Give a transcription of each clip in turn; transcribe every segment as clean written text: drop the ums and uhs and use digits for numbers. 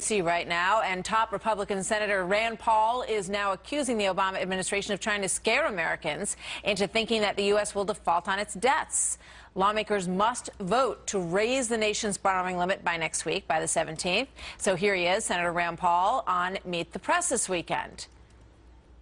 Right now, and top Republican Senator Rand Paul is now accusing the Obama administration of trying to scare Americans into thinking that the U.S. will default on its debts. Lawmakers must vote to raise the nation's borrowing limit by next week, by the 17th. So here he is, Senator Rand Paul, on Meet the Press this weekend.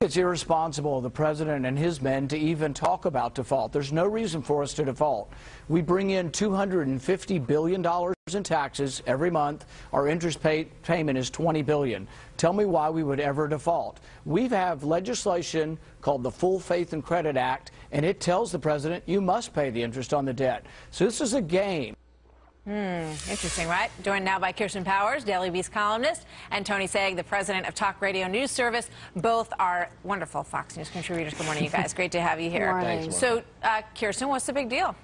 It's irresponsible of the president and his men to even talk about default. There's no reason for us to default. We bring in $250 billion in taxes every month. Our interest payment is $20 billion. Tell me why we would ever default. We have legislation called the Full Faith and Credit Act, and it tells the president you must pay the interest on the debt. So this is a game. Interesting, right? Joined now by Kirsten Powers, Daily Beast columnist, and Tony Saig, the president of Talk Radio News Service. Both are wonderful Fox News contributors. Good morning, you guys. Great to have you here. Good morning. So, Kirsten, what's the big deal?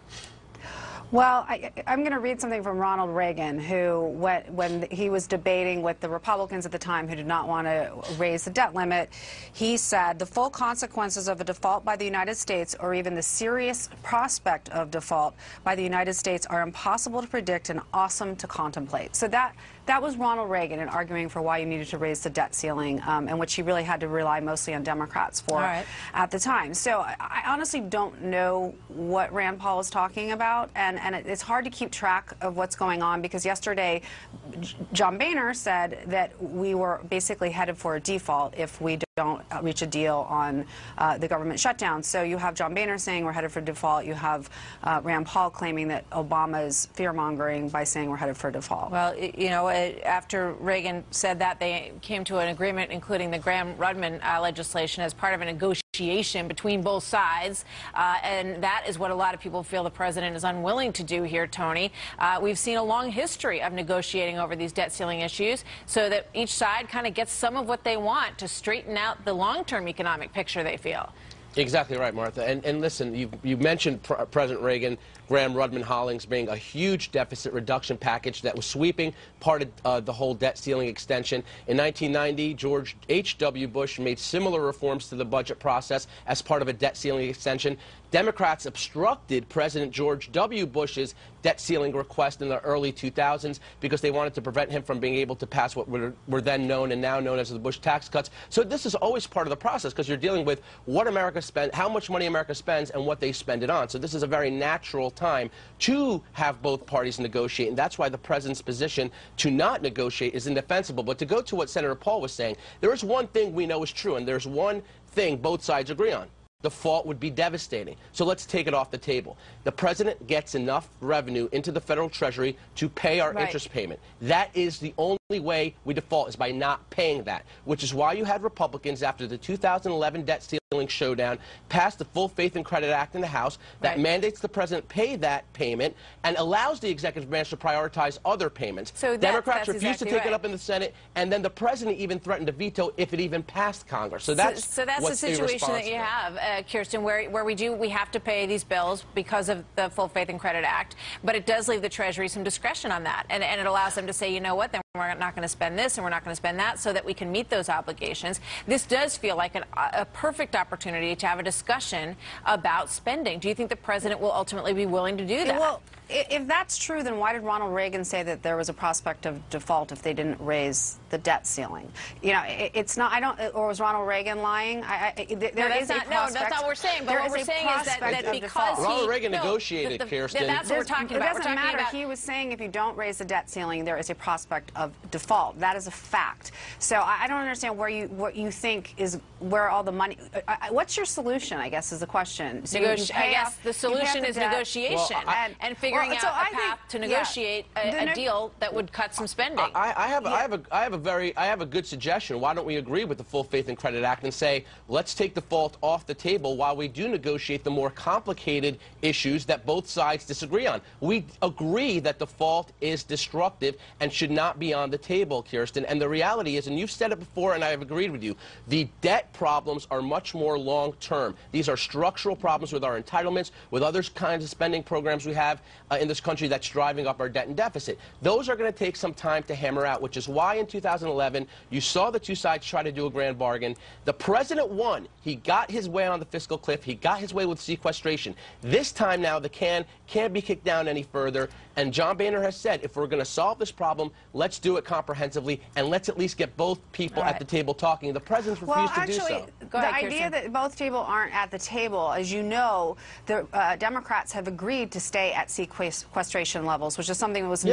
Well, I'm going to read something from Ronald Reagan, who, when he was debating with the Republicans at the time who did not want to raise the debt limit, he said, "The full consequences of a default by the United States, or even the serious prospect of default by the United States, are impossible to predict and awesome to contemplate." So that was Ronald Reagan in arguing for why you needed to raise the debt ceiling, and which he really had to rely mostly on Democrats for at the time. So I honestly don't know what Rand Paul is talking about, and it's hard to keep track of what's going on, because yesterday John Boehner said that we were basically headed for a default if we don't reach a deal on the government shutdown. So you have John Boehner saying we're headed for default. You have Rand Paul claiming that Obama's fear-mongering by saying we're headed for default. Well, you know, after Reagan said that, they came to an agreement, including the Gramm-Rudman legislation, as part of a negotiation between both sides, and that is what a lot of people feel the president is unwilling to do here, Tony. We've seen a long history of negotiating over these debt ceiling issues so that each side kind of gets some of what they want to straighten out the long-term economic picture they feel. Exactly right, Martha. And listen, you mentioned President Reagan, Gramm-Rudman Hollings being a huge deficit reduction package that was sweeping part of the whole debt ceiling extension. In 1990, George H.W. Bush made similar reforms to the budget process as part of a debt ceiling extension. Democrats obstructed President George W. Bush's debt ceiling request in the early 2000s because they wanted to prevent him from being able to pass what were then known and now known as the Bush tax cuts. So this is always part of the process, because you're dealing with what America spends, how much money America spends, and what they spend it on. So this is a very natural time to have both parties negotiate, and that's why the president's position to not negotiate is indefensible. But to go to what Senator Paul was saying, there is one thing we know is true, and there's one thing both sides agree on. Default would be devastating. So let's take it off the table. The president gets enough revenue into the federal treasury to pay our interest payment. That is the only way we default, is by not paying that, which is why you had Republicans, after the 2011 debt ceiling showdown, pass the Full Faith and Credit Act in the House that mandates the president pay that payment and allows the executive branch to prioritize other payments. So Democrats refused to take it up in the Senate, and then the president even threatened to veto if it even passed Congress. So that's the situation that you have, Kirsten, where we have to pay these bills because of the Full Faith and Credit Act, but it does leave the Treasury some discretion on that, and it allows them to say, you know what, then we're not going to spend this and we're not going to spend that, so that we can meet those obligations. This does feel like a perfect opportunity to have a discussion about spending. Do you think the president will ultimately be willing to do that? Well, if that's true, then why did Ronald Reagan say that there was a prospect of default if they didn't raise the debt ceiling? You know, it's not, or was Ronald Reagan lying? That's not what we're saying. But what we're saying is that because Ronald Reagan negotiated, Kirsten. That's what we're talking about. It doesn't matter. He was saying if you don't raise the debt ceiling, there is a prospect of default. That is a fact. So I don't understand what you think is where all the money. What's your solution, I guess, is the question. So I guess the solution is negotiation and figuring out a path to negotiate a deal that would cut some spending. I have a good suggestion. Why don't we agree with the Full Faith and Credit Act and say, let's take default off the table while we do negotiate the more complicated issues that both sides disagree on. We agree that default is destructive and should not be on the table, Kirsten. And the reality is, and you've said it before and I have agreed with you, the debt problems are much more long-term. These are structural problems with our entitlements, with other kinds of spending programs we have in this country that's driving up our debt and deficit. Those are going to take some time to hammer out, which is why in 2011 you saw the two sides try to do a grand bargain. The president won. He got his way on the fiscal cliff. He got his way with sequestration. This time now the can can't be kicked down any further. And John Boehner has said, if we're going to solve this problem, let's do it comprehensively, and let's at least get both people at the table talking. The president's refused to do so. The idea that both people aren't at the table, as you know, the Democrats have agreed to stay at sequestration levels, which is something that was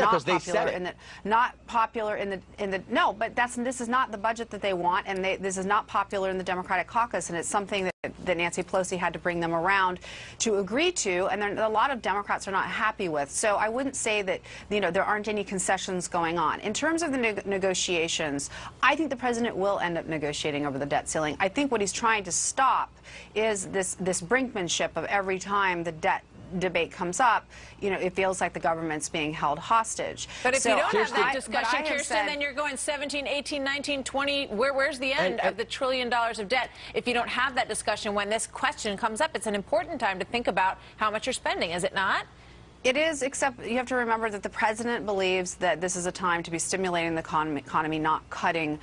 not popular in the no, but this is not the budget that they want, and this is not popular in the Democratic caucus, and it's something that Nancy Pelosi had to bring them around to agree to, and a lot of Democrats are not happy with. So I wouldn't say that there aren't any concessions going on. In terms of the negotiations, I think the president will end up negotiating over the debt ceiling. I think what he's trying to stop is this brinkmanship of every time the debt debate comes up, it feels like the government's being held hostage. But if you don't have that discussion, Kirsten, then you're going 17, 18, 19, 20. Where's the end of the $1 trillion of debt? If you don't have that discussion when this question comes up, it's an important time to think about how much you're spending, is it not? It is, except you have to remember that the president believes that this is a time to be stimulating the economy, not cutting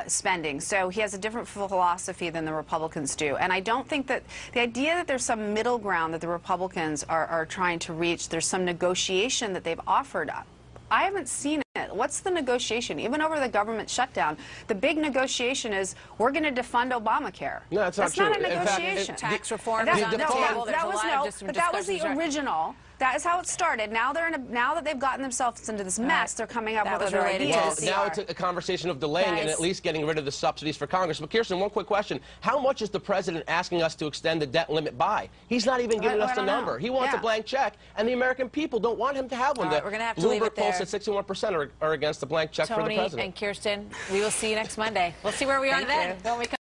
spending. So he has a different philosophy than the Republicans do. And I don't think that the idea that there's some middle ground that the Republicans are trying to reach, there's some negotiation that they've offered up. I haven't seen it. What's the negotiation? Even over the government shutdown, the big negotiation is we're going to defund Obamacare. No, that's not true. That's not a negotiation. Tax reform is on the table. There's a lot of but that was the original. That is how it started. Now now that they've gotten themselves into this mess, they're coming up with other ideas. Well, now it's a conversation of delaying and at least getting rid of the subsidies for Congress. But Kirsten, one quick question. How much is the president asking us to extend the debt limit by? He's not even giving us the number. He wants a blank check, and the American people don't want him to have one. We're going to have to leave it there. Bloomberg polls at 61% are against the blank check for the president. Tony and Kirsten, we will see you next Monday. We'll see where we are then when we come